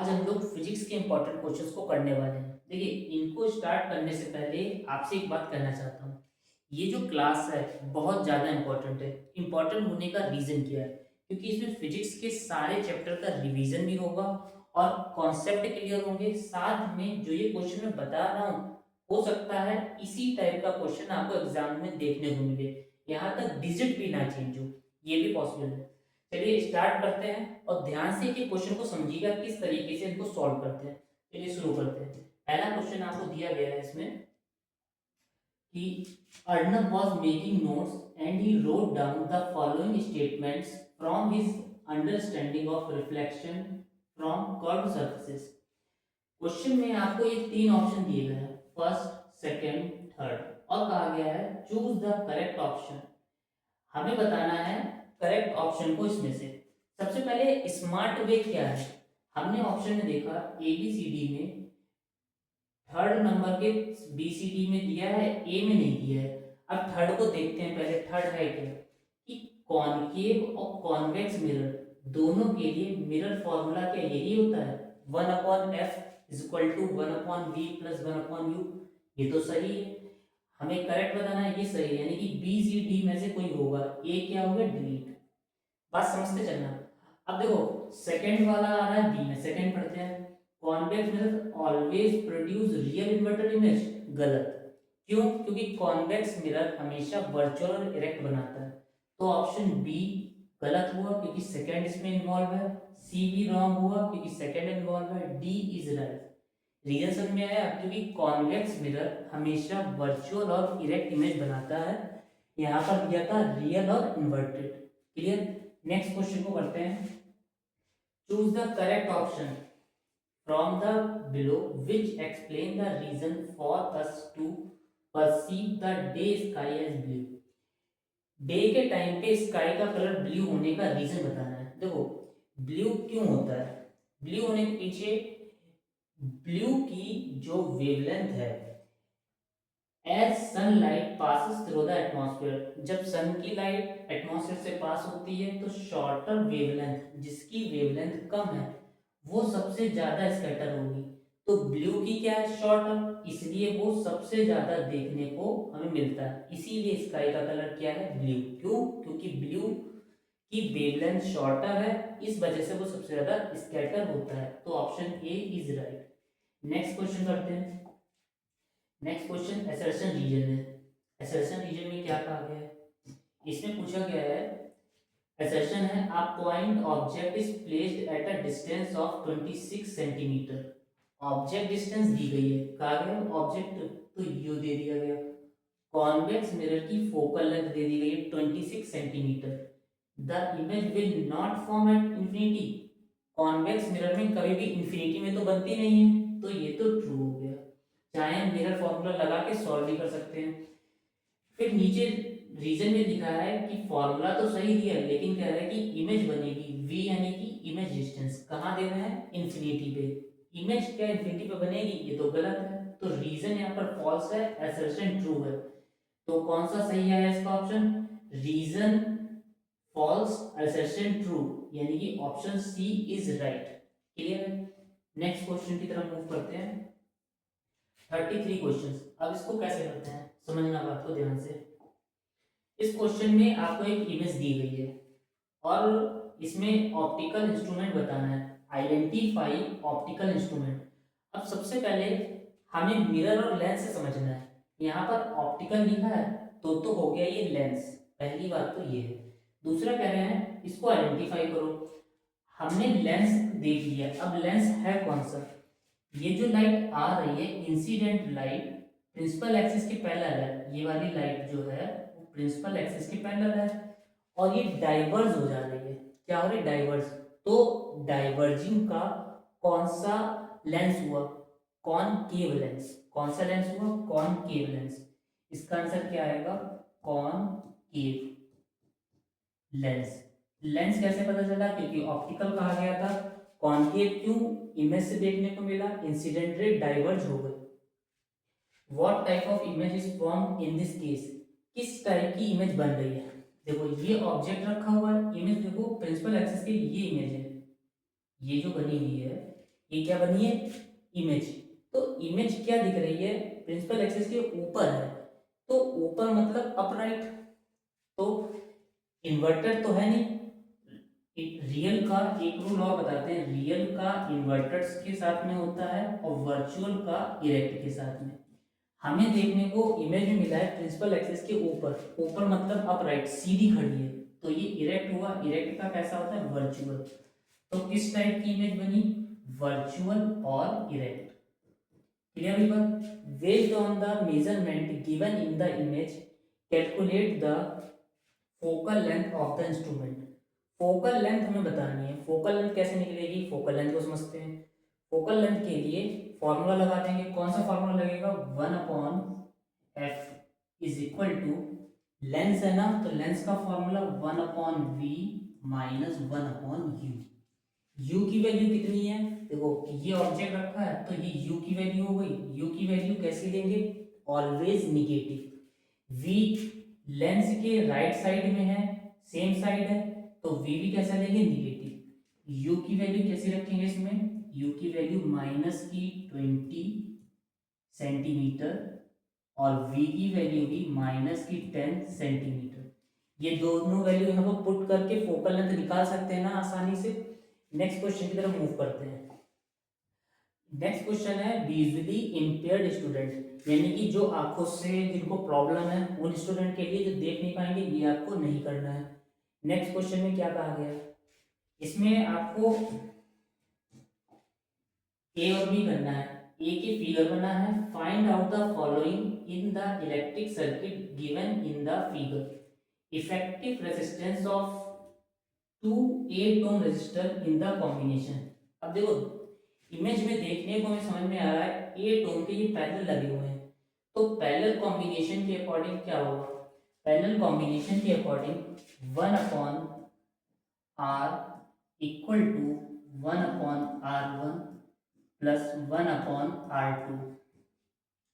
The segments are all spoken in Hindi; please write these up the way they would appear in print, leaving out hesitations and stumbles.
आज हम लोग फिजिक्स के इंपॉर्टेंट क्वेश्चंस को करने वाले हैं। देखिए, इनको स्टार्ट करने से पहले आपसे एक बात कहना चाहता हूँ। ये जो क्लास है बहुत ज़्यादा इंपॉर्टेंट है। इंपॉर्टेंट होने का रीज़न क्या है? क्योंकि इसमें फिजिक्स के सारे चैप्टर का रिवीजन भी होगा और कॉन्सेप्ट क्लियर होंगे। साथ में जो ये क्वेश्चन मैं बता रहा हूँ, हो सकता है इसी टाइप का क्वेश्चन आपको एग्जाम में देखने को मिले। यहाँ तक डिजिट भी ना चेंज हो, ये भी पॉसिबल है। चलिए स्टार्ट करते हैं और ध्यान से कि क्वेश्चन को समझिएगा किस तरीके से इनको सॉल्व करते हैं। चलिए शुरू करते हैं। पहला क्वेश्चन आपको दिया गया है इसमें कि Arnab was making notes and he wrote down the following statements from his understanding of reflection from curved surfaces। Question में आपको ये तीन ऑप्शन दिए गए हैं, फर्स्ट, सेकंड, थर्ड, और कहा गया है चूज द करेक्ट ऑप्शन। हमें बताना है करेक्ट ऑप्शन को इसमें से। सबसे पहले स्मार्ट वे क्या है? हमने ऑप्शन में देखा ए बी सी डी में थर्ड नंबर के बी सी डी में दिया है, ए में नहीं दिया है। अब थर्ड को देखते हैं। पहले थर्ड है क्या कि कॉनकेव और कॉन्वेक्स मिरर दोनों के लिए मिरर फॉर्मूला क्या यही होता है, 1/f=1/v+1/u। ये तो सही है। हमें करेक्ट बताना है, ये सही है, यानी कि बी सी डी में से कोई होगा। ए क्या होगा, डिलीट। बात समझते चलना। अब देखो सेकंड वाला आ रहा है बी में, सेकंड पढ़ते हैं। Convex mirror always produce real inverted image. गलत। क्यों? क्योंकि कॉन्वेक्स मिरर हमेशा वर्चुअल और इरेक्ट बनाता है। तो ऑप्शन बी गलत हुआ क्योंकि सेकंड इसमें इन्वॉल्व है। सी भी रॉन्ग हुआ क्योंकि सेकंड इन्वॉल्व है। D is right. रीजन समझ में आया? क्योंकि कॉन्वेक्स मिरर हमेशा वर्चुअल और इरेक्ट इमेज बनाता है। यहाँ पर दिया था रियल और इन्वर्टेड। क्लियर? नेक्स्ट क्वेश्चन को करते हैं। Choose the correct option from the below which explain the reason for us to perceive the day sky as blue. Day के टाइम पे स्काई का कलर ब्लू होने का रीजन बताना है। देखो ब्लू क्यों होता है? ब्लू होने के पीछे ब्लू की जो वेवलेंथ है, as sunlight passes through the atmosphere, जब सन की लाइट एटमॉस्फेयर से पास होती है तो शॉर्टर वेवलेंथ, जिसकी वेवलेंथ कम है, वो सबसे ज्यादा स्कैटर होगी। तो ब्लू की क्या है, शॉर्टर, इसलिए वो सबसे ज्यादा देखने को हमें मिलता है। इसीलिए स्काई का कलर क्या है, ब्लू। क्यों? क्योंकि ब्लू की वेवलेंथ शॉर्टर है, इस वजह से वो सबसे ज्यादा स्कैटर होता है। तो option A is right. Next question करते हैं। नेक्स्ट क्वेश्चन असर्शन रीजन है। असर्शन रीजन में क्या कहा गया है? इसमें पूछा गया है, असर्शन है a point object is placed at a distance of 26 centimetre. Object distance दी गई है, कहा गया ऑब्जेक्ट तो यू दे दिया गया। कॉन्वेक्स मिरर की फोकल लेंथ दे दी गई है 26 centimetre. The image will not form at infinity. Convex mirror में कभी भी इंफिनिटी में तो बनती नहीं है, तो ये तो ट्रू हो गया। चाहे हम मिरर फॉर्मूला लगा के सॉल्व भी कर सकते हैं। फिर नीचे रीजन में लिखा है कि फॉर्मूला तो सही दिया है, लेकिन कह रहा है कि इमेज बनेगी v, यानी कि इमेज डिस्टेंस कहाँ देना है, इंफिनिटी पे। इमेज क्या इंफिनिटी पे बनेगी? ये तो गलत है। तो रीजन यहाँ पर फॉल्स है, असर्शन ट्रू है। तो कौन सा सही है इसका option? Reason false, assertion true, यानी कि option C is right. Clear है? नेक्स्ट क्वेश्चन की तरफ मूव करते हैं। 33 क्वेश्चंस। अब इसको कैसे करते हैं समझना बात को ध्यान से। इस क्वेश्चन में आपको एक इमेज दी गई है और इसमें ऑप्टिकल इंस्ट्रूमेंट बताना है। Identify optical instrument. अब सबसे पहले हमें मिरर और लेंस से समझना है। यहाँ पर ऑप्टिकल लिखा है तो हो गया ये लेंस। पहली बात तो ये है। दूसरा कह रहे हैं इसको आइडेंटिफाई करो। हमने लेंस देख लिया, अब लेंस है कौन सा? ये जो लाइट आ रही है इंसिडेंट लाइट प्रिंसिपल एक्सिस के पैरेलल है। ये वाली लाइट जो है वो प्रिंसिपल एक्सिस के पैरेलल है और ये डाइवर्ज हो जा रही है। क्या हो रही है? डाइवर्ज। तो डाइवर्जिंग का कौन सा लेंस हुआ? Concave lens. कौन सा लेंस हुआ? Concave lens. इसका आंसर क्या आएगा? Concave lens. लेंस कैसे पता चला? क्योंकि ऑप्टिकल कहा गया था। कॉनकेव क्यों? इमेज से देखने को मिला, इंसिडेंट रे डाइवर्ज हो गई। What type of image is form in this case? किस टाइप की इमेज बन रही है? देखो ये ऑब्जेक्ट रखा हुआ है, इमेज देखो प्रिंसिपल एक्सिस की ये इमेज है, ये जो बनी हुई है ये क्या बनी है, इमेज। तो इमेज क्या दिख रही है, प्रिंसिपल एक्सिस के ऊपर है, तो ऊपर मतलब अपराइट, तो इन्वर्टेड तो है नहीं। रियल का एक रूल और बताते हैं, रियल का इन्वर्टेड्स के साथ में होता है और वर्चुअल का इरेक्ट के साथ में। हमें देखने को इमेज में मिला है प्रिंसिपल एक्सिस के ऊपर, ऊपर मतलब अपराइट, सीधी खड़ी है, तो ये इरेक्ट हुआ, इरेक्ट का कैसा होता है, वर्चुअल। तो किस टाइप की इमेज बनी, वर्चुअल और इरेक्ट। क्लियर हुई बात। Based on the measurement given in the image calculate the focal length of the instrument. Focal length हमें बतानी है, फोकल लेंथ कैसे निकलेगी, फोकल लेंथ को समझते हैं। फोकल लेंथ के लिए फॉर्मूला लगा देंगे, कौन सा फॉर्मूला लगेगा, 1/f is equal to, lens है ना, तो लेंस का formula 1/v minus 1/u। u की वैल्यू कितनी है, देखो ये ऑब्जेक्ट रखा है तो ये u की वैल्यू हो गई, u की वैल्यू कैसी देंगे, ऑलवेज निगेटिव। v लेंस के राइट साइड में है, सेम साइड है, तो v भी कैसा लेंगे, निगेटिव। u की वैल्यू कैसी रखेंगे इसमें, u की वैल्यू माइनस की 20 सेंटीमीटर और v की वैल्यू भी माइनस की 10 सेंटीमीटर। ये दोनों वैल्यू यहाँ पर पुट करके फोकल लेंथ निकाल सकते हैं ना आसानी से। नेक्स्ट क्वेश्चन की तरफ मूव करते हैं। नेक्स्ट क्वेश्चन है विजुअली इंपेयर्ड स्टूडेंट, यानी कि जो आंखों से जिनको प्रॉब्लम है उन स्टूडेंट के लिए जो देख नहीं पाएंगे, ये आपको नहीं करना है। नेक्स्ट क्वेश्चन में क्या कहा गया है, इसमें आपको ए और बी करना है। ए की फिगर बना है, find out the following in the electric circuit given in the figure. Effective resistance of 2 8 ohm resistor in the combination. अब देखो इमेज में देखने को हमें समझ में आ रहा है 8 ओम के ये पैरेलल लगे हुए हैं, तो पैरेलल कॉम्बिनेशन के अकॉर्डिंग क्या होगा, पैरेलल कॉम्बिनेशन के according 1/r equal to 1/r1 plus 1/r2।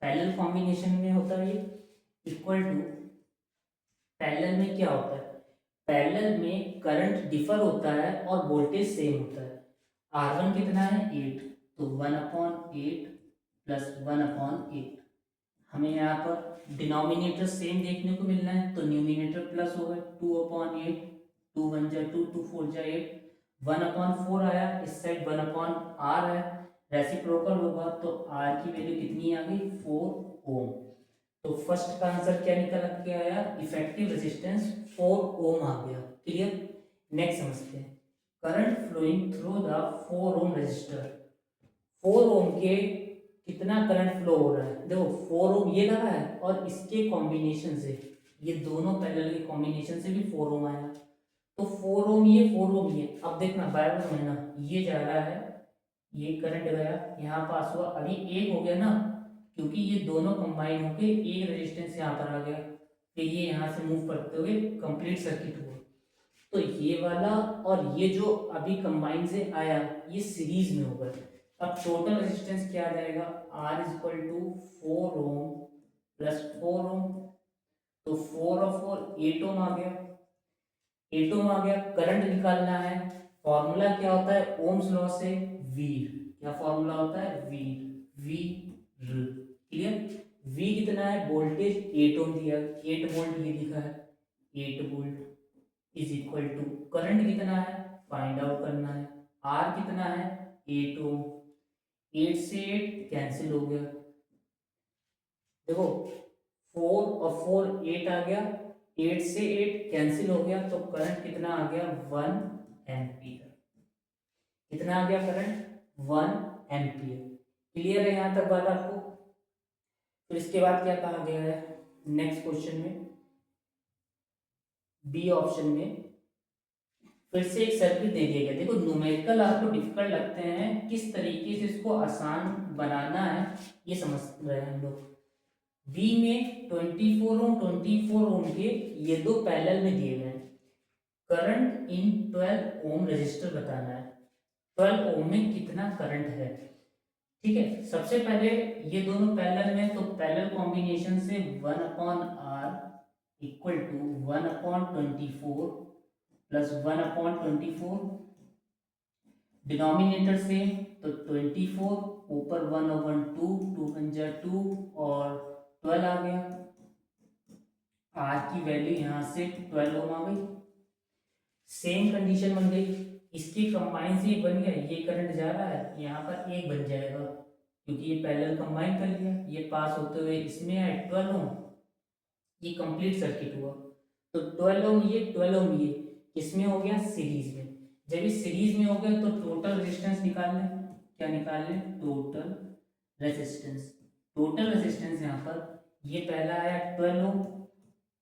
Parallel combination में होता है ये, इक्वल टू, पैरेलल में क्या होता है, पैरेलल में करंट डिफर होता है और वोल्टेज सेम होता है। R1 कितना है 8, तो 1/8 प्लस 1/8। हमें यहाँ पर डिनोमिनेटर सेम देखने को मिलना है, तो न्यूमिनेटर प्लस होगा 2/8, 2 1 जा 2, 2 4 जा 8, 1/4 आया, इस साइड 1/r है, रेसिप्रोकल होगा तो r की वैल्यू कितनी आ गई, 4 ओम। तो फर्स्ट का आंसर क्या निकल के आया, इफेक्टिव रेजिस्टेंस 4 ओम आ गया। क्लियर। नेक्स्ट समझते हैं, current flowing through the 4 ohm resistor. 4 ohm के कितना करंट फ्लो हो रहा है, देखो 4 ओम ये लगा है और इसके कॉम्बिनेशन से, ये दोनों पैरेलल के कॉम्बिनेशन से भी 4 ओम आया, तो 4 ओम ये 4 ओम ये। अब देखना बार समझना, ये जा रहा है, ये करंट गया यहाँ पास हुआ, अभी एक हो गया ना, क्योंकि ये दोनों कंबाइन होके एक रेजिस्टेंस यहाँ पर आ गया, फिर ये यहाँ से मूव करते हुए कंप्लीट सर्किट हुआ, तो ये वाला और ये जो अभी कंबाइन से आया ये सीरीज में होगा। अब टोटल रेजिस्टेंस क्या आ जाएगा, R is equal to 4 ohm plus 4 ohm, तो 4 और 4 8 ओम आ गया, 8 ओम आ गया। करंट निकालना है, फॉर्मूला क्या होता है ओम्स लॉ से, वीर, क्या फॉर्मूला होता है, वीर, वी क्लियर। वी कितना है, वोल्टेज 8 ओम दिया, 8 वोल्ट ये लिखा है, 8 volt is equal to current कितना है, फाइंड आउट करना है, आर कितना है 8 ओम, 8 से 8 कैंसिल हो गया, देखो 4 और 4 8 आ गया, 8 से 8 कैंसिल हो गया, तो करंट कितना आ गया 1 एम्पियर। कितना आ गया करंट 1 एम्पियर। क्लियर है यहाँ तक बात आपको। फिर इसके बाद क्या कहा गया है नेक्स्ट क्वेश्चन में, बी ऑप्शन में फिर से एक सर्किट दे दिया गया। देखो न्यूमेरिकल आपको डिफिकल्ट लगते हैं, किस तरीके से इसको आसान बनाना है ये समझ रहे हैं हम लोग। बी में 24 ओम के ये दो पैरेलल में दिए गए हैं, करंट इन 12 ओम रेजिस्टर बताना है, 12 ओम में कितना करंट है। ठीक है, सबसे पहले ये दोनों पैरेलल में, तो पैरेलल कॉम्बिनेशन से 1/r equal to 1/24 plus 1/24 denominator same, तो 24 ऊपर 1/2, 2 पंजा 2 और 12 आ गया। आर की वैल्यू यहाँ से 12 ओम आ गई। सेम कंडीशन बन गई, इसके कंबाइन से बन गया, ये करंट जा रहा है यहाँ पर एक बन जाएगा क्योंकि ये पैरेलल कंबाइन कर लिया, ये पास होते हुए इसमें आए 12 ओम, ये कंप्लीट सर्किट हुआ। तो 12 ओम ये 12 ओम ये किसमें हो गया, सीरीज में। जब ये सीरीज में हो गया तो टोटल रेजिस्टेंस निकाल लें। क्या निकाल लें, टोटल रेजिस्टेंस। टोटल रेजिस्टेंस यहाँ पर ये पहला आया 12 ओम,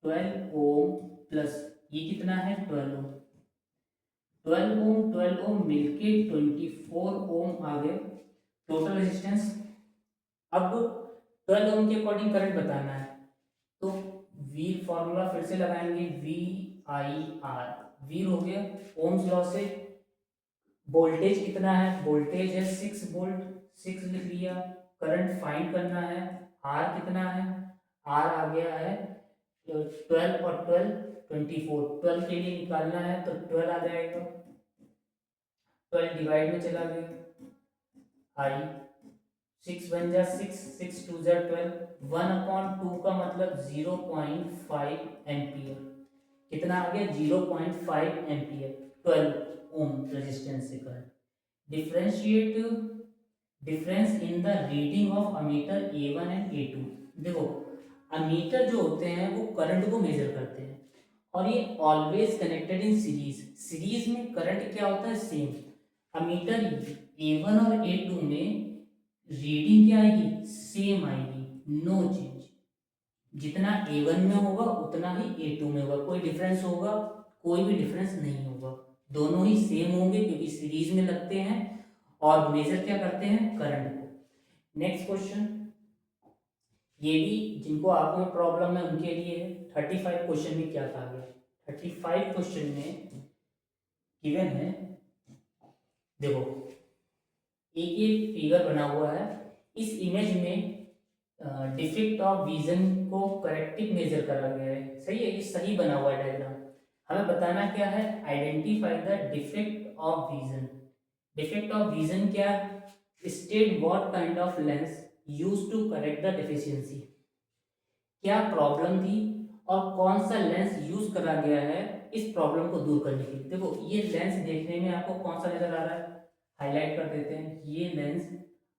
12 ओम प्लस ये कितना है 12 ओम, 12 ओम मिलके 24 ओम आ गए टोटल रेजिस्टेंस। अब 12 ओम के अकॉर्डिंग करंट बताना है, तो वी फॉर्मूला फिर से लगाएंगे, वी आई आर। वी हो गया ओम्स लॉ से वोल्टेज कितना है, वोल्टेज है 6 वोल्ट, 6 लिख लिया। करंट फाइंड करना है, आर कितना है, आर आ गया है 12 और 12 24, 12 के लिए निकालना है तो 12 आ जाएगा, 12 डिवाइड में चला गया, आई 6 बन जा 6, 6 2 जा 12, 1/2 का मतलब 0.5 एम्पियर। कितना आ गया 0.5 एम्पियर 12 ओम रेजिस्टेंस से current. Differentiate difference in the reading of ammeter A1 and A2। देखो अमीटर जो होते हैं वो करंट को मेजर करते हैं और ये always connected in series. Series में करंट क्या होता है, सेम। अमीटर A1 और A2 में रीडिंग क्या आएगी, सेम आएगी, नो चेंज। जितना A1 में होगा उतना ही A2 में होगा, कोई डिफरेंस होगा, कोई भी डिफरेंस नहीं होगा, दोनों ही सेम होंगे क्योंकि सीरीज में लगते हैं और मेजर क्या करते हैं, करंट को। नेक्स्ट क्वेश्चन, ये भी जिनको आपको में प्रॉब्लम है उनके लिए है। 35 क्वेश्चन में क्या कहा गया, 35 क्वेश्चन में गिवन है, देखो एक ये फिगर बना हुआ है, इस इमेज में डिफेक्ट ऑफ विजन को करेक्टिव मेजर करा गया है, सही है, ये सही बना हुआ है डायग्राम। हमें बताना क्या है, identify the defect of vision. Defect of vision क्या, state what kind of lens use to correct the deficiency. क्या प्रॉब्लम थी और कौन सा लेंस यूज करा गया है इस प्रॉब्लम को दूर करने के लिए। देखो ये लेंस देखने में आपको कौन सा नजर आ रहा है, हाईलाइट कर देते हैं, ये लेंस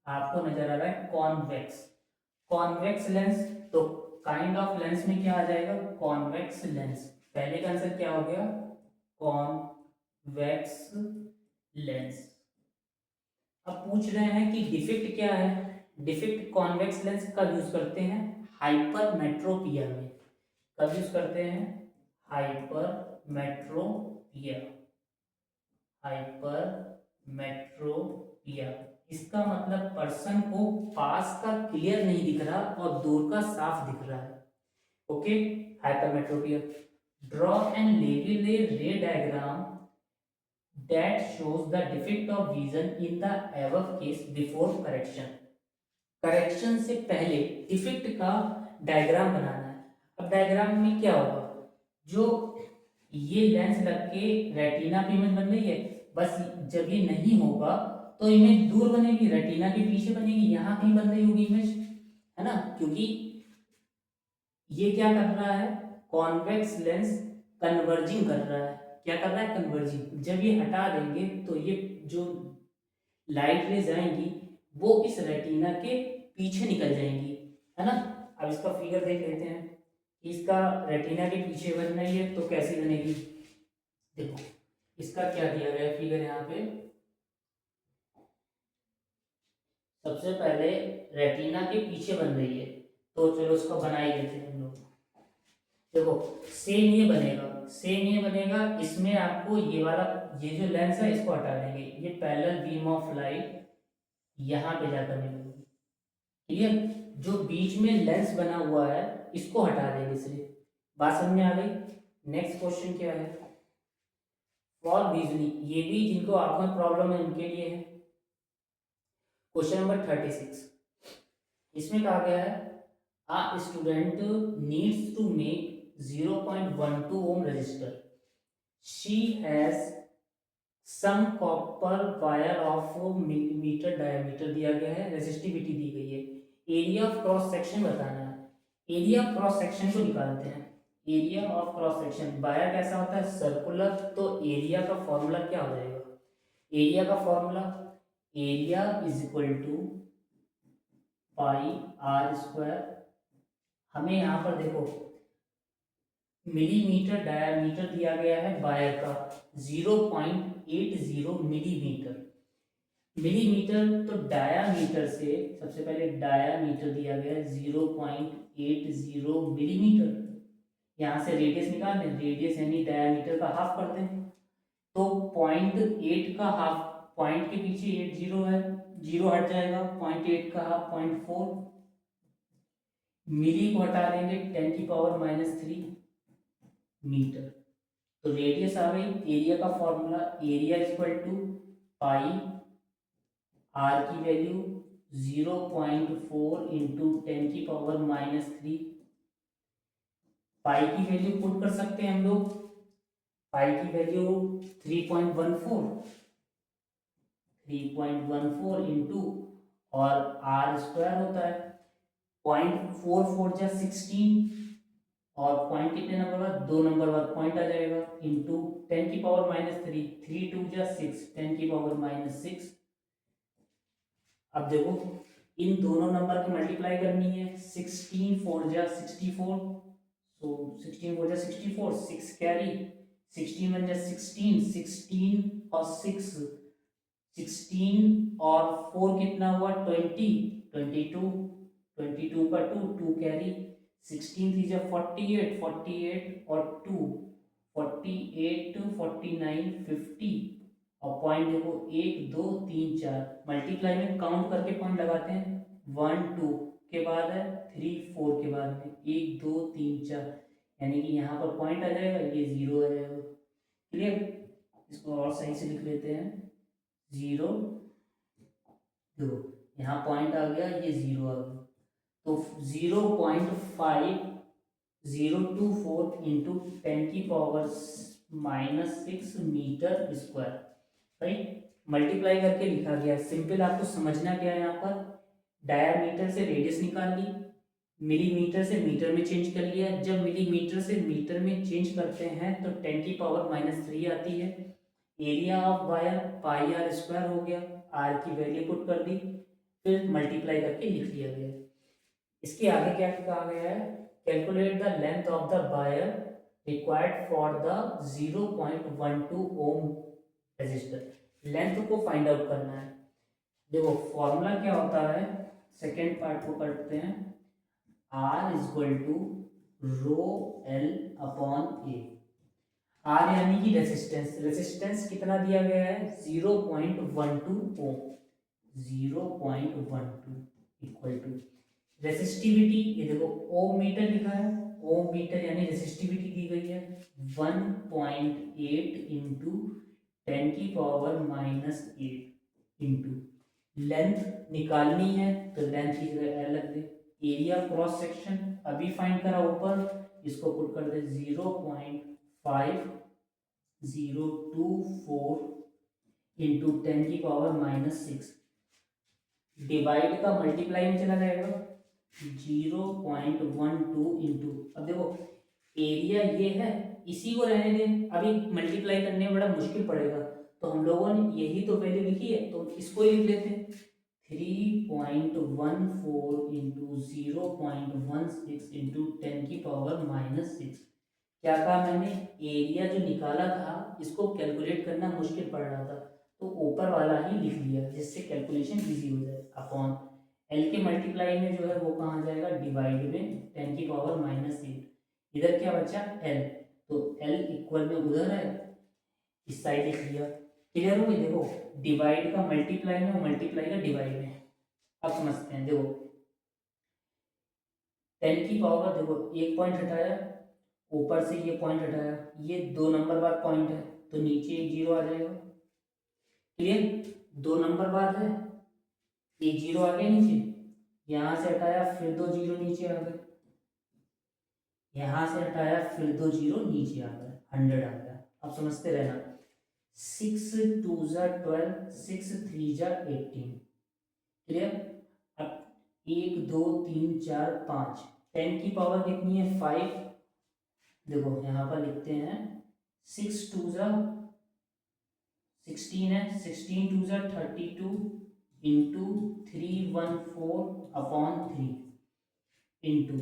आपको नजर आ रहा है कॉन्वेक्स। कॉन्वेक्स लेंस, तो काइंड ऑफ लेंस में क्या आ जाएगा, कॉन्वेक्स लेंस। पहले का आंसर क्या हो गया, कॉन्वेक्स लेंस। अब पूछ रहे हैं कि डिफेक्ट क्या है, डिफेक्ट कॉन्वेक्स लेंस कब यूज करते हैं, हाइपरमेट्रोपिया में। कब यूज करते हैं, हाइपरमेट्रोपिया, हाइपरमेट्रोपिया। इसका मतलब पर्सन को पास का क्लियर नहीं दिख रहा और दूर का साफ दिख रहा है, okay, hypermetropia. Draw and label ए रे diagram that shows the defect of vision in the above case before correction। Correction से पहले डिफेक्ट का डायग्राम बनाना है। अब डायग्राम में क्या होगा, जो ये लेंस लग के रेटिना पे इमेज बन रही है, बस जब ये नहीं होगा तो इमेज दूर बनेगी, रेटिना के पीछे बनेगी, यहाँ कहीं बन रही होगी इमेज, है ना, क्योंकि ये क्या कर रहा है, कॉन्वेक्स लेंस कन्वर्जिंग कर रहा है। क्या कर रहा है, कन्वर्जिंग। जब ये हटा देंगे तो ये जो लाइट रेज आएंगी वो इस रेटिना के पीछे निकल जाएंगी, है ना। अब इसका फिगर देख लेते हैं, इसका रेटिना के पीछे बन रही है तो कैसी बनेगी। देखो इसका क्या दिया गया है फिगर, यहाँ पे सबसे पहले रेटिना के पीछे बन रही है, तो चलो उसको बना ही लेते हैं हम लोग। देखो सेम ये बनेगा, सेम ये बनेगा, इसमें आपको ये वाला, ये जो लेंस है इसको हटा देंगे, ये पैरेलल बीम ऑफ लाइट यहाँ पे जाकर मिलेगी, क्लियर। जो बीच में लेंस बना हुआ है इसको हटा देंगे सिर्फ, बात समझ में आ गई। नेक्स्ट क्वेश्चन क्या है, फॉर विजली, ये भी जिनको आंखों में प्रॉब्लम है उनके लिए है। क्वेश्चन नंबर 36, इसमें कहा गया है a student needs to make 0.12 ohm resistor, she has some copper wire of millimetre diameter दिया गया है, रेसिस्टिविटी दी गई है, एरिया ऑफ क्रॉस सेक्शन बताना है। एरिया ऑफ क्रॉस सेक्शन को निकालते हैं। Area of cross section, wire कैसा होता है, सर्कुलर, तो एरिया का फॉर्मूला क्या हो जाएगा, एरिया का formula, area is equal to pi r square. हमें यहाँ पर देखो मिलीमीटर डायमीटर दिया गया है वायर का 0.80 मिलीमीटर। मिलीमीटर तो डायामीटर से, सबसे पहले डायामीटर दिया गया है 0.80 मिलीमीटर। यहाँ से रेडियस निकाल दें, रेडियस यानी डायामीटर का हाफ कर दें, तो 0.8 का हाफ, पॉइंट के पीछे 80 है, 0 हट जाएगा, 0.8 का हाफ 0.4, मिली को हटा देंगे 10⁻³ मीटर। तो रेडियस आ गई, एरिया का formula, area equal to pi, r की वैल्यू 0.4 इंटू 10⁻³ पाई की वैल्यू पुट कर सकते हैं हम लोग, पाई की वैल्यू 3.14 इंटू, और आर स्क्वायर होता है 0.44 जा 16, और पॉइंट कितने नंबर बाद, 2 नंबर बाद पॉइंट आ जाएगा, इंटू 10⁻³ 3 2 जा 6, 10⁻⁻6। अब देखो इन दोनों नंबर की मल्टीप्लाई करनी है, 16 4 जा 64, सो 16 4 जा 64, 6 कैरी, 16 1 जा 16, 16 और 6, 16 और 4 कितना हुआ 20, 22, 22 का 2, 2 कैरी, 16 3 जा 48, 48 और 2, 48 49 50, और पॉइंट देखो 1 2 3 4, मल्टीप्लाई में काउंट करके पॉइंट लगाते हैं, 1 2 के बाद है 3 4 के बाद में 1 2 3 4, यानी कि यहाँ पर पॉइंट आ जाएगा, ये 0 आ जाएगा। क्लियर, इसको और सही से लिख लेते हैं, 0 2, यहाँ पॉइंट आ गया, ये 0 आ गया, तो 0.5024 into 10⁻⁻6 metre square, right. Multiply करके लिखा गया, सिंपल, आपको समझना क्या है, यहाँ पर डायामीटर से रेडियस निकाल ली, मिलीमीटर से मीटर में चेंज कर लिया, जब मिलीमीटर से मीटर में चेंज करते हैं तो 10⁻³ आती है, area of wire pi r square हो गया, आर की वैल्यू पुट कर दी, फिर मल्टीप्लाई करके लिख लिया गया। इसके आगे क्या कहा गया है, calculate the length of the wire required for the 0.12 ohm resistor, length को फाइंड आउट करना है। देखो फॉर्मूला क्या होता है, सेकेंड पार्ट को करते हैं, R equal to rho L upon A, R यानी कि रेसिस्टेंस, रेसिस्टेंस कितना दिया गया है 0.12 ओम, 0.12 इक्वल टू रेसिस्टिविटी, ये देखो ओम मीटर लिखा है, ओम मीटर यानी रेसिस्टिविटी दी गई है 1.8 इंटू 10⁻⁻8 इंटू लेंथ निकालनी है, तो लेंथ की जगह एल रख दे, एरिया क्रॉस सेक्शन अभी फाइंड करा ऊपर, इसको पुट कर दे 0.5024 इंटू 10⁻⁻6, डिवाइड का मल्टीप्लाई में चला जाएगा 0.12 इंटू, अब देखो एरिया ये है, इसी को रहने दें, अभी मल्टीप्लाई करने में बड़ा मुश्किल पड़ेगा, तो हम लोगों ने यही तो वैल्यू लिखी है, तो इसको ही लिख लेते हैं, 3.14 इंटू 0.16 इंटू 10⁻⁻6। क्या कहा मैंने, एरिया जो निकाला था इसको कैलकुलेट करना मुश्किल पड़ रहा था, तो ऊपर वाला ही लिख लिया जिससे कैलकुलेशन इजी हो जाए, अपॉन एल के मल्टीप्लाई में जो है वो कहाँ जाएगा, डिवाइड में 10⁻⁻8, इधर क्या बचा एल, तो एल इक्वल में उधर है, इस साइड लिख लिया। क्लियर हो गई, देखो डिवाइड का मल्टीप्लाई में, मल्टीप्लाई का डिवाइड में, अब समझते हैं। देखो 10 की पावर, देखो एक पॉइंट हटाया, ऊपर से ये पॉइंट हटाया, ये 2 नंबर बाद पॉइंट है, तो नीचे एक 0 आ जाएगा। क्लियर, 2 नंबर बाद है, एक 0 आ गया नीचे, यहाँ से हटाया फिर 2 0 नीचे आ गए, यहाँ से हटाया फिर 2 0 नीचे आ गए, 100 आ गया। अब समझते रहना, 6 2 जा 12, 6 3 जा 18। क्लियर। अब 1 2 3 4 5, 10 की पावर कितनी है 5। देखो यहाँ पर लिखते हैं 6 2 जा 16 है, 16 2 जा 32 इंटू 314/3 इंटू,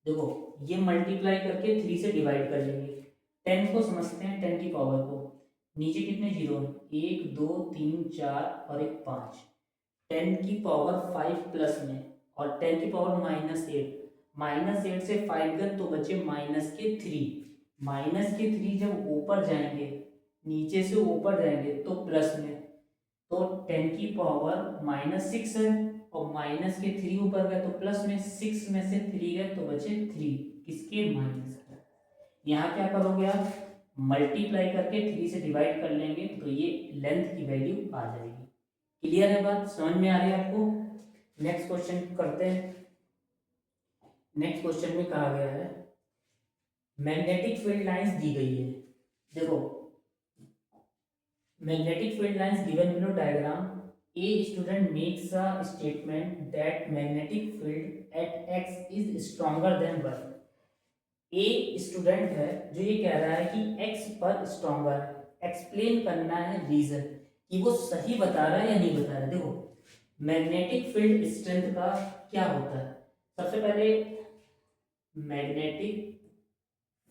देखो ये मल्टीप्लाई करके 3 से डिवाइड कर लेंगे। 10 को समझते हैं, 10 की पावर को। नीचे कितने जीरो हैं, 1 2 3 4 और एक 5। 10 की पावर 5 प्लस में और 10 की पावर -8, -8 से 5 गए तो बचे -3। -3 जब ऊपर जाएंगे, नीचे से ऊपर जाएंगे तो प्लस में, तो 10 की पावर -6 है और -3 ऊपर गए तो प्लस में, 6 में से 3 गए तो बचे 3, किसके माइनस का। यहाँ क्या करोगे आप, मल्टीप्लाई करके 3 से डिवाइड कर लेंगे तो ये लेंथ की वैल्यू आ जाएगी। क्लियर है बात, समझ में आ रही है आपको। नेक्स्ट क्वेश्चन करते हैं। नेक्स्ट क्वेश्चन में कहा गया है मैग्नेटिक फील्ड लाइंस दी गई है। देखो magnetic field lines given below diagram, a student makes a statement that magnetic field at x is stronger than y। a student है जो ये कह रहा है कि x पर स्ट्रॉन्गर है। एक्सप्लेन करना है रीजन कि वो सही बता रहा है या नहीं बता रहा है। देखो मैग्नेटिक फील्ड स्ट्रेंथ का क्या होता है, सबसे पहले मैग्नेटिक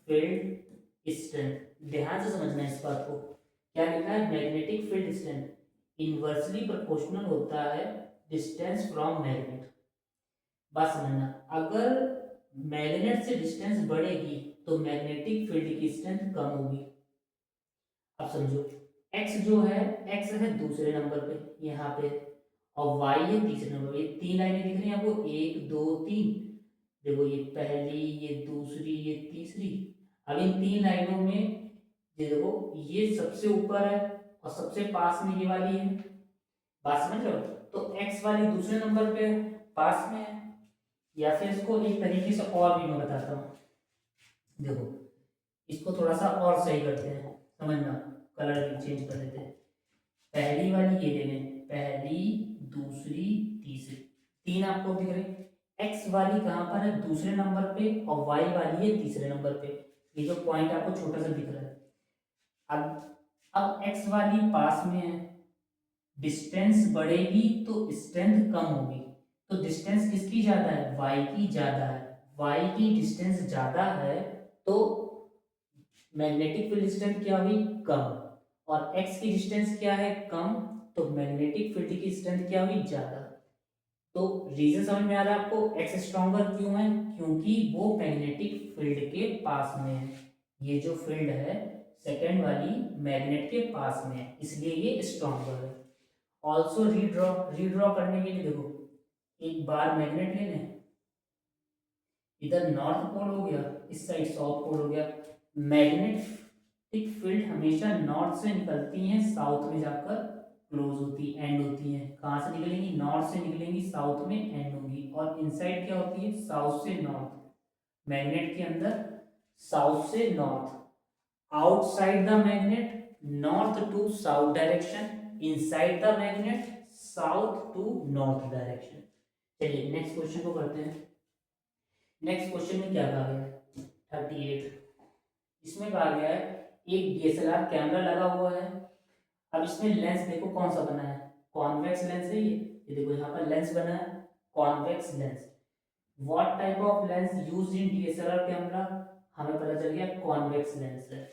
फील्ड स्ट्रेंथ, ध्यान से समझना है इस बात को। क्या लिखा है, magnetic field strength inversely proportional होता है डिस्टेंस फ्रॉम मैग्नेट। बात समझना, अगर मैग्नेट से डिस्टेंस बढ़ेगी तो मैग्नेटिक फील्ड की स्ट्रेंथ कम होगी। अब समझो x जो है, x है दूसरे नंबर पे यहाँ पे और y है तीसरे नंबर पे। ये 3 लाइनें दिख रही हैं आपको, 1 2 3। देखो ये पहली, ये दूसरी, ये तीसरी। अब इन 3 लाइनों में ये देखो ये सबसे ऊपर है और सबसे पास में ये वाली है। बात समझ रहे हो, तो x वाली दूसरे नंबर पे पास में है। या फिर इसको एक तरीके से और भी मैं बताता हूँ। देखो इसको थोड़ा सा और सही करते हैं, समझना, कलर चेंज कर देते हैं। पहली वाली ये ले लें, पहली दूसरी तीसरी, 3 आपको दिख रही। एक्स वाली कहाँ पर है, दूसरे नंबर पे और वाई वाली है तीसरे नंबर पे। ये जो पॉइंट आपको छोटा सा दिख रहा है। अब एक्स वाली पास में है, डिस्टेंस बढ़ेगी तो स्ट्रेंथ कम होगी। तो डिस्टेंस किसकी ज्यादा है, वाई की ज्यादा है। वाई की डिस्टेंस ज्यादा है तो मैग्नेटिक फील्ड स्ट्रेंथ क्या हुई, कम। और एक्स की डिस्टेंस क्या है, कम, तो मैग्नेटिक फील्ड की स्ट्रेंथ क्या हुई, ज्यादा। तो रीजन समझ में आ रहा है आपको, एक्स स्ट्रॉन्गर क्यों है, क्योंकि वो मैग्नेटिक फील्ड के पास में है। ये जो फील्ड है सेकेंड वाली मैग्नेट के पास में है, इसलिए ये स्ट्रॉन्गर है। ऑल्सो रीड्रॉ करने के लिए देखो एक बार मैग्नेट ले लें, इधर नॉर्थ पोल हो गया, इस साइड साउथ पोल हो गया। मैग्नेटिक फील्ड हमेशा नॉर्थ से निकलती हैं, साउथ में जाकर क्लोज होती एंड होती हैं। कहाँ से निकलेंगी, नॉर्थ से निकलेंगी, साउथ में एंड होंगी। और इनसाइड क्या होती है, साउथ से नॉर्थ। मैग्नेट के अंदर साउथ से north, outside the magnet north to south direction, inside the magnet south to north direction. चलिए नेक्स्ट क्वेश्चन को करते हैं। नेक्स्ट क्वेश्चन में क्या कहा गया है, 38। इसमें कहा गया है एक डीएसएलआर कैमरा लगा हुआ है। अब इसमें लेंस देखो कौन सा बना है, कॉन्वेक्स लेंस है ये देखो यहाँ पर लेंस बना है, convex lens. What type of lens used in DSLR camera, हमें पता चल गया कॉन्वेक्स लेंस है।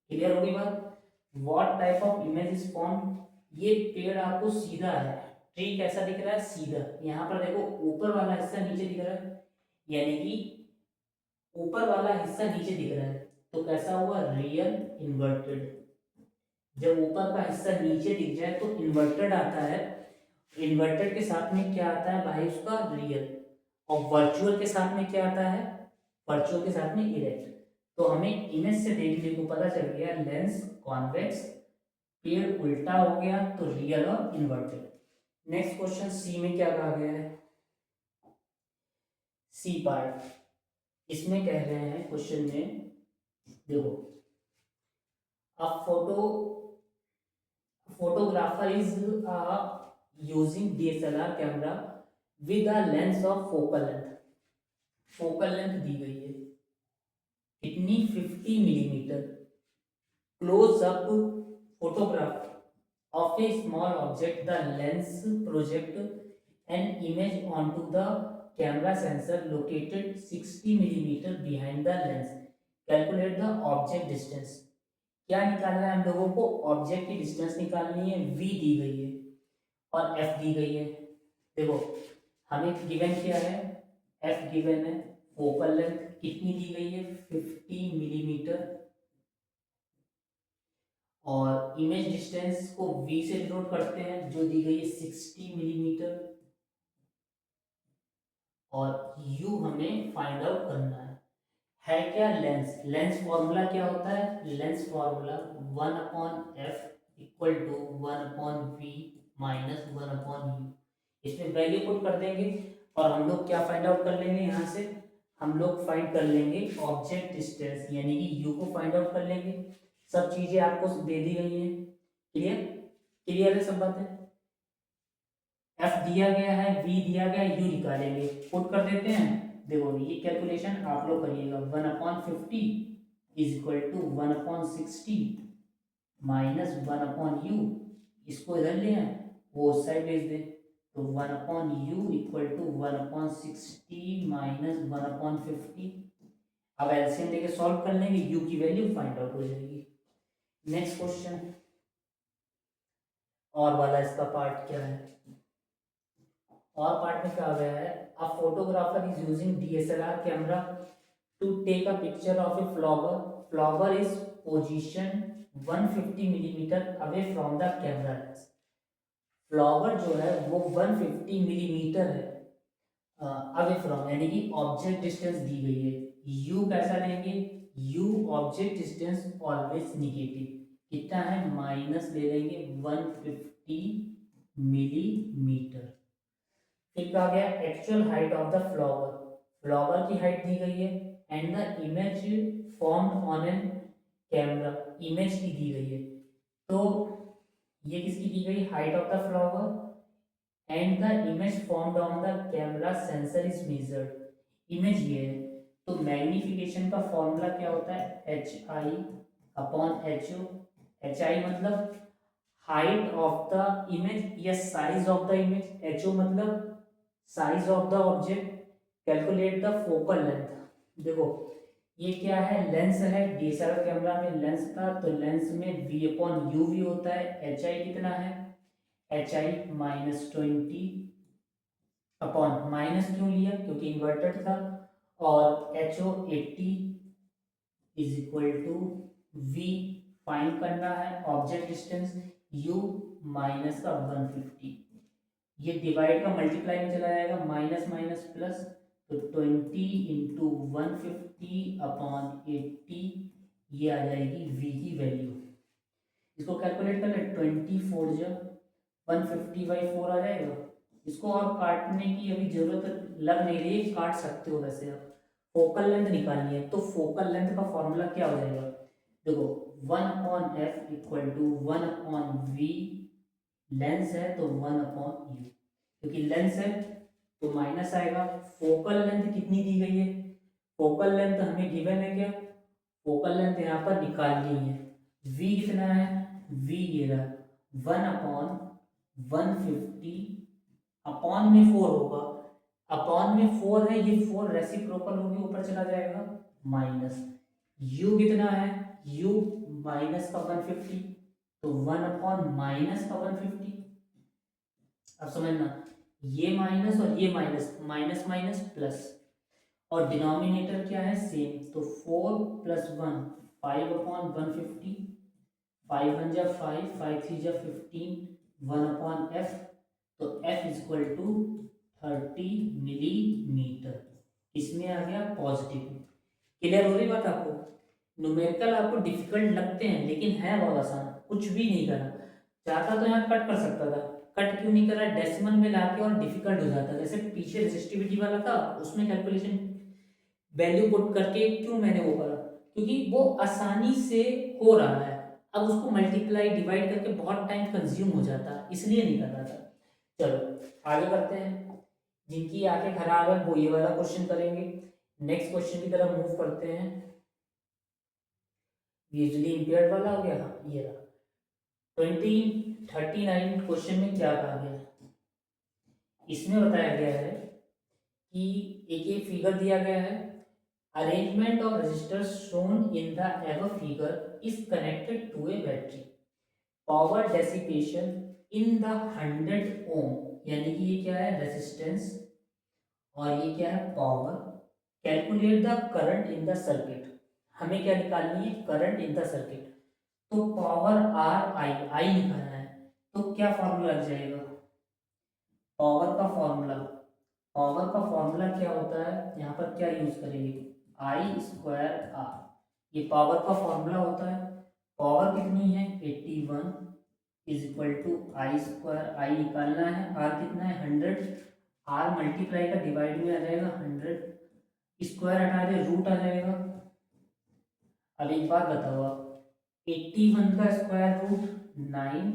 क्लियर होगी बात। What type of image is form, ये पेड़ आपको सीधा है, ट्री कैसा दिख रहा है, सीधा। यहाँ पर देखो ऊपर वाला हिस्सा नीचे दिख रहा है, यानी कि ऊपर वाला हिस्सा नीचे दिख रहा है, तो कैसा हुआ, रियल इन्वर्टेड। जब ऊपर का हिस्सा नीचे दिख जाए तो इन्वर्टेड आता है। इन्वर्टेड के साथ में क्या आता है भाई, उसका रियल। और वर्चुअल के साथ में क्या आता है, वर्चुअल के साथ में इरेक्ट। तो हमें इमेज से देखने को पता चल गया लेंस कॉन्वेक्स, पेड़ उल्टा हो गया तो रियल और इन्वर्टेड। नेक्स्ट क्वेश्चन सी में क्या कहा गया है, सी पार्ट। इसमें कह रहे हैं क्वेश्चन में, देखो अब photo photographer is using DSLR camera with a lens of focal length दी गई है कितनी 50 millimetre close up photograph of a small object, the lens project an image onto the camera sensor located 60 millimeter behind the lens. Calculate the object distance. क्या निकालना है हम लोगों को? ऑब्जेक्ट की डिस्टेंस निकालनी है। v दी गई है और f दी गई है। देखो हमें गिवन क्या है? f गिवन है, फोकल लेंथ कितनी दी गई है? 50 मिलीमीटर और इमेज डिस्टेंस को v से डिनोट करते हैं जो दी गई है 60 मिलीमीटर और u हमें फाइंड आउट करना है क्या? लेंस फॉर्मूला क्या होता है? Lens formula 1/f equal to 1/v minus 1/u। इसमें वैल्यू पुट कर देंगे और हम लोग क्या फाइंड आउट कर लेंगे? यहाँ से हम लोग फाइंड कर लेंगे ऑब्जेक्ट डिस्टेंस यानी कि u को फाइंड आउट कर लेंगे। सब चीजें आपको दे दी गई हैं। क्लियर क्लियर है सब बातें? f दिया गया है, v दिया गया है, u निकालेंगे, पुट कर देते हैं। देखो ये कैलकुलेशन आप लोग करिएगा 1/50 is equal to 1/60 minus 1/u। इसको इधर ले आए, वो उस साइड भेज दें तो 1/u इक्वल टू 1/60 माइनस 1/50। अब एलसीएम लेके सॉल्व कर लेंगे, u की वैल्यू फाइंड आउट हो जाएगी। नेक्स्ट क्वेश्चन और वाला इसका पार्ट क्या है? और पार्ट में क्या आ गया है? A photographer is using DSLR camera to take a picture of a flower is position 150 millimetre away from the camera lens. Flower जो है वो 150 मिलीमीटर है अवे फ्रॉम, यानी कि ऑब्जेक्ट डिस्टेंस दी गई है। u कैसा लेंगे? u object distance always negative, कितना है? माइनस ले लेंगे 150 मिलीमीटर। फिर कहा गया actual height of the flower, flower की हाइट दी गई है and the image formed on an camera, image की दी गई है। तो ये किसकी दी गई? Height of the flower and the image formed on the camera sensor is measured. Image ये है तो मैग्निफिकेशन का फॉर्मूला क्या होता है? HI/HO। HI मतलब हाइट ऑफ द इमेज या size of the image, HO मतलब size of the object. Calculate the focal length. देखो ये क्या है? लेंस है, डीएसएलआर कैमरा में लेंस था तो लेंस में v/u होता है। HI कितना है? HI -20 अपॉन, माइनस क्यों लिया? क्योंकि इन्वर्टेड था, और HO 80 is equal to v। Find करना है ऑब्जेक्ट डिस्टेंस, u माइनस का 150, ये डिवाइड का मल्टीप्लाई में चला जाएगा, माइनस माइनस प्लस, तो 20 इंटू 150 अपॉन 80, ये आ जाएगी v की वैल्यू। इसको कैलकुलेट कर ले, 24 जब 150/4 आ जाएगा। इसको और काटने की अभी जरूरत लग नहीं रही, काट सकते हो वैसे आप। फोकल लेंथ निकालनी है तो फोकल लेंथ का फॉर्मूला क्या हो जाएगा? देखो 1/f equal to 1/v, lens है तो 1/u, क्योंकि लेंस है तो माइनस आएगा। फोकल लेंथ कितनी दी गई है? फोकल लेंथ हमें गिवन है क्या? फोकल लेंथ यहाँ पर निकालनी है। v कितना है? v ये रहा 1/150, अपॉन में 4 होगा, अपॉन में 4 है, ये 4 रेसिप्रोकल होगी, ऊपर चला जाएगा, माइनस u कितना है? u माइनस का 150, तो 1/माइनस का 150। अब समझना, ये माइनस और ये माइनस, माइनस माइनस प्लस, और डिनोमिनेटर क्या है? सेम, तो 4 + 1 5/150, 5 1 जा 5, 5 3 जा 15, 1/f, तो f is equal to 30 millimetre. इसमें आ गया पॉजिटिव। क्लियर हो रही बात आपको? न्यूमेरिकल आपको डिफिकल्ट लगते हैं लेकिन है बहुत आसान, कुछ भी नहीं करना। चाहता तो यहाँ कट कर सकता था, कट क्यों नहीं करा? डेसिमल में लाके और डिफिकल्ट हो जाता। जैसे पीछे रेसिस्टिविटी वाला था, उसमें कैलकुलेशन वैल्यू पुट करके क्यों मैंने वो करा? क्योंकि वो आसानी से हो रहा है। अब उसको मल्टीप्लाई डिवाइड करके बहुत टाइम कंज्यूम हो जाता, इसलिए नहीं कर रहा था। चलो आगे करते हैं। जिनकी आंखें खराब है वो ये वाला क्वेश्चन करेंगे। नेक्स्ट क्वेश्चन की तरफ मूव करते हैं। विजुअली इंपेयर्ड वाला हो गया, हाँ ये रहा। 2039 क्वेश्चन में क्या कहा गया है? इसमें बताया गया है कि एक फिगर दिया गया है। Arrangement of resistors shown in the above figure is connected to a battery. Power dissipation in the 100 ohm, यानी कि ये क्या है, रेजिस्टेंस, और ये क्या है, power. Calculate the current in the circuit. हमें क्या निकालनी है, करंट इन द सर्किट। तो पावर आर आई, आई निकालना है, तो क्या फॉर्मूला लग जाएगा? पावर का फॉर्मूला, पावर का फॉर्मूला क्या होता है, यहाँ पर क्या यूज करेंगे, आई स्क्वायर आर। ये पावर का फॉर्मूला होता है। पावर कितनी है, 81 is equal to I square, I निकालना है, आर कितना है, 100। आर मल्टीप्लाई का डिवाइड में आ जाएगा 100, स्क्वायर हटा दे रूट आ जाएगा। अब एक बात बताओ आप, 81 का स्क्वायर रूट 9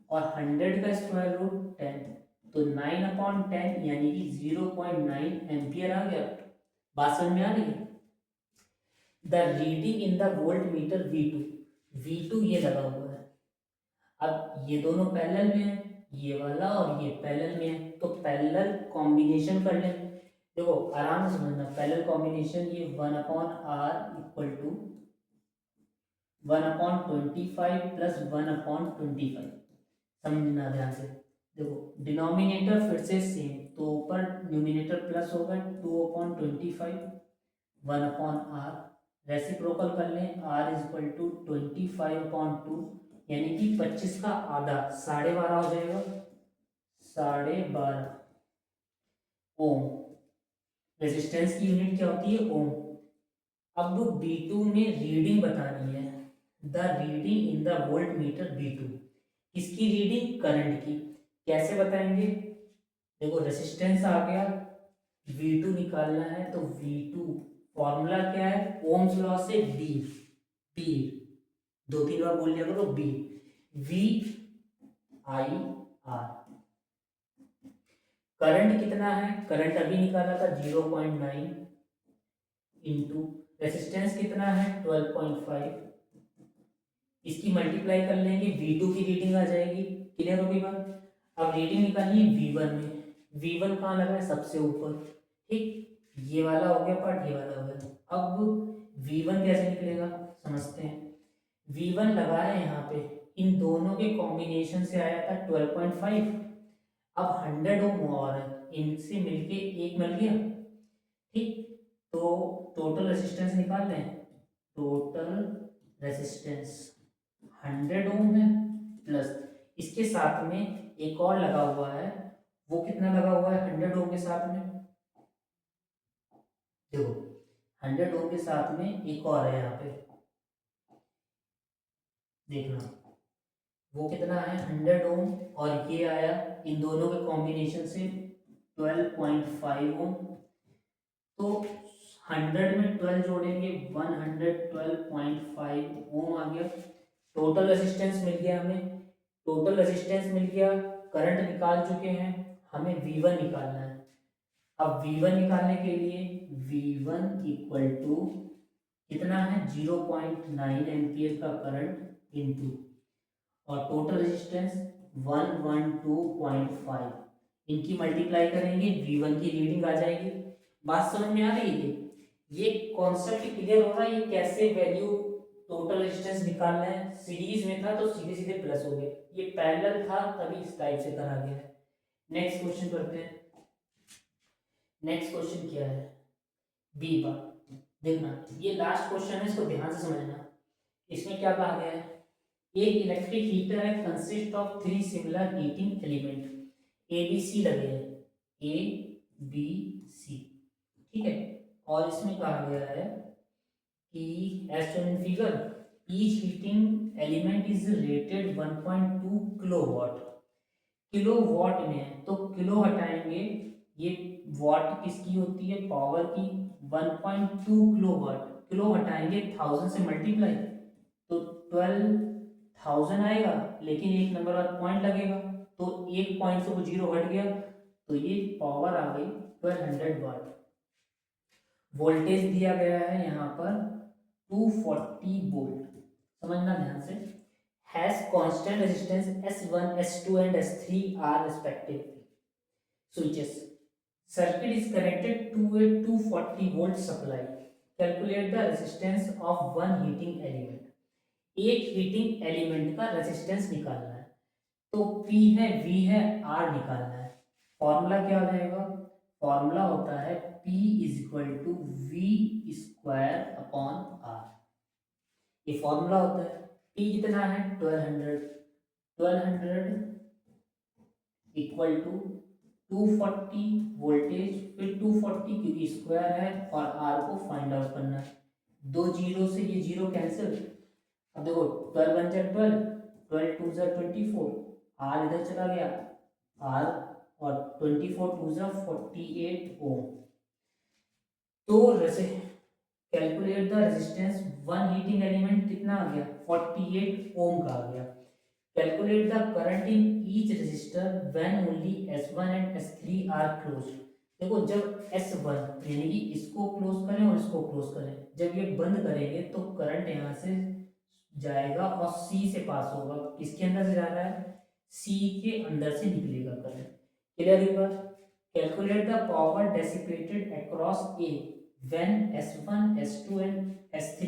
और 100 का स्क्वायर रूट 10, तो 9/10 यानी कि 0.9 एम्पियर आ गया। बात समझ में आ रही है? The reading in the volt meter V2, V2 ये लगा हुआ है। अब ये दोनों पैरेलल में है, ये वाला और ये पैरेलल में है, तो पैरेलल कॉम्बिनेशन कर लें। देखो आराम से समझना, पैरेलल कॉम्बिनेशन, ये 1/r इक्वल टू 1/25 प्लस 1/25। समझना ध्यान से। देखो डिनोमिनेटर फिर से सेम, तो ऊपर न्यूमिनेटर प्लस होगा 2/25 1/r, रेसिप्रोकल कर लें, r इज इक्वल टू 25/2, यानी कि 25 का आधा 12.5 हो जाएगा, 12.5 ओम। रेजिस्टेंस की यूनिट क्या होती है, ओम। अब B2 में रीडिंग बतानी है, the reading in the volt meter B2। किसकी रीडिंग, करंट की। कैसे बताएंगे, देखो रेजिस्टेंस आ गया, V2 निकालना है, तो V2 फॉर्मूला क्या है, ओम्स लॉ से B, B 2-3 बार बोल लिया करो, B, V I R। Current कितना है, करंट अभी निकाला था 0.9 इंटू रेसिस्टेंस कितना है 12.5, इसकी मल्टीप्लाई कर लेंगे, V2 की रीडिंग आ जाएगी। क्लियर होगी बात? अब रीडिंग निकालनी है V1 में, V1 कहाँ लगा है, सबसे ऊपर। ठीक, ये वाला हो गया पार्ट, ये वाला हो गया। अब V1 कैसे निकलेगा, समझते हैं। V1 लगा है यहाँ पे, इन दोनों के कॉम्बिनेशन से आया था 12.5। अब 100 ओम और है, इनसे मिलके एक मिल गया। ठीक, तो टोटल रेजिस्टेंस निकाल लें। टोटल रेजिस्टेंस 100 ओम है, प्लस इसके साथ में एक और लगा हुआ है, वो कितना लगा हुआ है 100 ओम के साथ में, देखो 100 ओम के साथ में एक और है यहाँ पे, देखना वो कितना है 100 ओम, और ये आया इन दोनों के कॉम्बिनेशन से 12.5 ओम। तो 100 में 12 जोड़ेंगे, 112.5 ओम आ गया। टोटल रेजिस्टेंस मिल गया हमें, टोटल रेजिस्टेंस मिल गया, करंट निकाल चुके हैं, हमें V1 निकालना है। अब V1 निकालने के लिए V1 इक्वल टू कितना है 0.9 एम्पियर का करंट इनटू, और टोटल रेजिस्टेंस 112.5, इनकी मल्टीप्लाई करेंगे, V1 की रीडिंग आ जाएगी। बात समझ में आ रही है? ये कॉन्सेप्ट क्लियर हो रहा है, ये कैसे वैल्यू टोटल रेजिस्टेंस निकालना है। सीरीज में था तो सीधे सीधे प्लस हो गया, ये पैरेलल था तभी इस टाइप से करा गया है। नेक्स्ट क्वेश्चन करते हैं। नेक्स्ट क्वेश्चन क्या है, बी बार। देखना ये लास्ट क्वेश्चन है, इसको ध्यान से समझना। इसमें क्या कहा गया है, एक इलेक्ट्रिक हीटर है, consist of 3 similar heating element, A B C लगे हैं, ए बी सी, ठीक है। और इसमें कहा गया है कि as shown in figure each heating element is rated 1.2 kilowatt. Kilowatt में है तो किलो हटाएंगे, ये वाट किसकी होती है, पावर की, 1.2 किलोवाट, किलो हटाएंगे 1000 से मल्टीप्लाई, तो 12 1000 आएगा, लेकिन एक नंबर बाद पॉइंट लगेगा, तो एक पॉइंट से वो जीरो हट गया, तो ये पावर आ गई 1200 वाट। वोल्टेज दिया गया है यहाँ पर 240 वोल्ट, समझना ध्यान से। Has constant resistance S1 S2 and S3 are respectively switches. Circuit is connected to a 240 volt supply. Calculate the resistance of one heating element. एक हीटिंग एलिमेंट का रेजिस्टेंस निकालना है, तो P है, V है, R निकालना है। फॉर्मूला क्या हो जाएगा? फॉर्मूला होता है P is equal to V square upon R। ये फॉर्मूला होता है। P कितना है? 1200 इक्वल टू 240 वोल्टेज, फिर 240 क्योंकि स्क्वायर है और आर को फाइंड आउट करना है। दो जीरो से ये जीरो कैंसिल। अब देखो 12 वन जा 12, 12 टू जा 24, आर इधर चला गया, आर और 24 टू जा 48 ओम। तो calculate the resistance one heating element कितना आ गया? 48 ओम का आ गया। Calculate the current in each resistor when only S1 and S3 are closed. देखो जब S1 यानी कि इसको क्लोज करें और इसको क्लोज करें, जब ये बंद करेंगे तो करंट यहाँ से जाएगा और C से पास होगा। किसके अंदर से जा रहा है? C के अंदर से निकलेगा करंट। क्लियर हुई बात? Calculate the power dissipated across A when S1 S2 and S3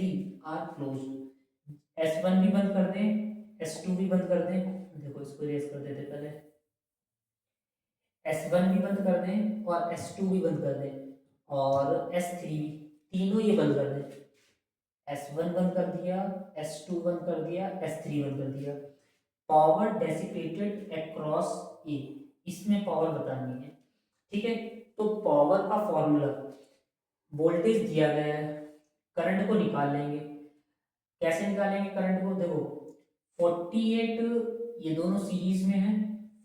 are closed. S1 भी बंद कर दें, S2 भी बंद कर दें, देखो इसको इरेज कर देते पहले, S1 भी बंद कर दें और S2 भी बंद कर दें और S3 भी, तीनों ये बंद कर दें। S1 बंद कर दिया, S2 बंद कर दिया, S3 बंद कर दिया। पावर डेसिपेटेड अक्रॉस ए, इसमें पावर बतानी है, ठीक है। तो पावर का फॉर्मूला, वोल्टेज दिया गया है, करंट को निकाल लेंगे। कैसे निकालेंगे करंट को? देखो 48 ये दोनों सीरीज में है,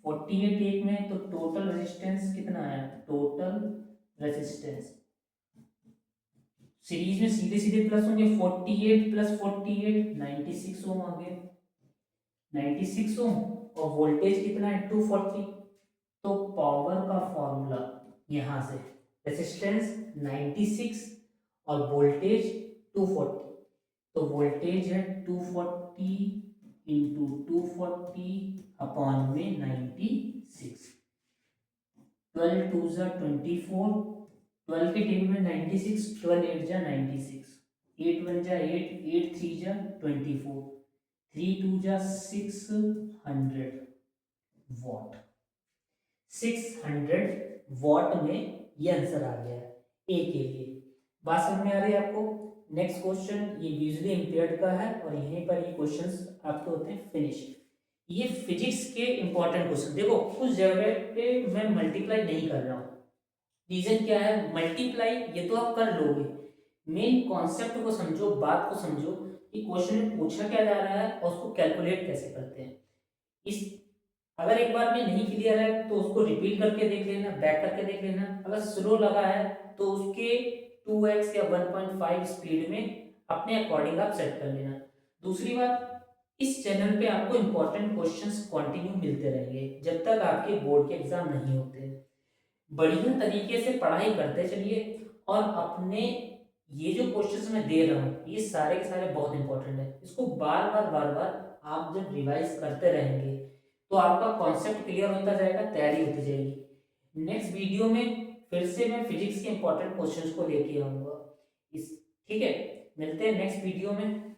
48 एक में, तो टोटल रेजिस्टेंस कितना है? टोटल रेजिस्टेंस सीरीज में सीधे सीधे प्लस होंगे, 48 प्लस 48 96 ओम आ गया, 96 ओम। और वोल्टेज कितना है? 240। तो पावर का फॉर्मूला यहां से, रेजिस्टेंस 96 और वोल्टेज 240, तो वोल्टेज है 240 इंटू 240 अपॉन में 96। 12 टू जा 24, 12 के टेबल में 96, 12 8 जा 96, 8 1 जा 8, 8 3 जा 24, 3 2 जा 600 वॉट। 600 वॉट में ये आंसर आ गया ए के लिए। बात समझ में आ रही है आपको? नेक्स्ट क्वेश्चन ये विजुअली इंपेयर्ड का है और यहीं पर ये क्वेश्चंस आपके होते हैं फिनिश। ये फिजिक्स के इंपॉर्टेंट क्वेश्चन। देखो कुछ जगह पे मैं मल्टीप्लाई नहीं कर रहा हूँ, रीजन क्या है? मल्टीप्लाई ये तो आप कर लोगे, मेन कॉन्सेप्ट को समझो, बात को समझो कि क्वेश्चन में पूछा क्या जा रहा है और उसको कैलकुलेट कैसे करते हैं। इस अगर एक बार में नहीं क्लियर है तो उसको रिपीट करके देख लेना, बैक करके देख लेना। अगर स्लो लगा है तो उसके 2x या 1.5 स्पीड में अपने अकॉर्डिंग आप सेट कर लेना। दूसरी बात, इस चैनल पे आपको इंपॉर्टेंट क्वेश्चंस कंटिन्यू मिलते रहेंगे जब तक आपके बोर्ड के एग्जाम नहीं होते। बढ़िया तरीके से पढ़ाई करते चलिए और अपने ये जो क्वेश्चंस मैं दे रहा हूँ ये सारे के सारे बहुत इंपॉर्टेंट है। इसको बार बार आप जब रिवाइज करते रहेंगे तो आपका कॉन्सेप्ट क्लियर होता जाएगा, तैयारी होती जाएगी। नेक्स्ट वीडियो में फिर से मैं फिजिक्स के इंपॉर्टेंट क्वेश्चंस को लेके आऊंगा। इस ठीक है, मिलते हैं नेक्स्ट वीडियो में।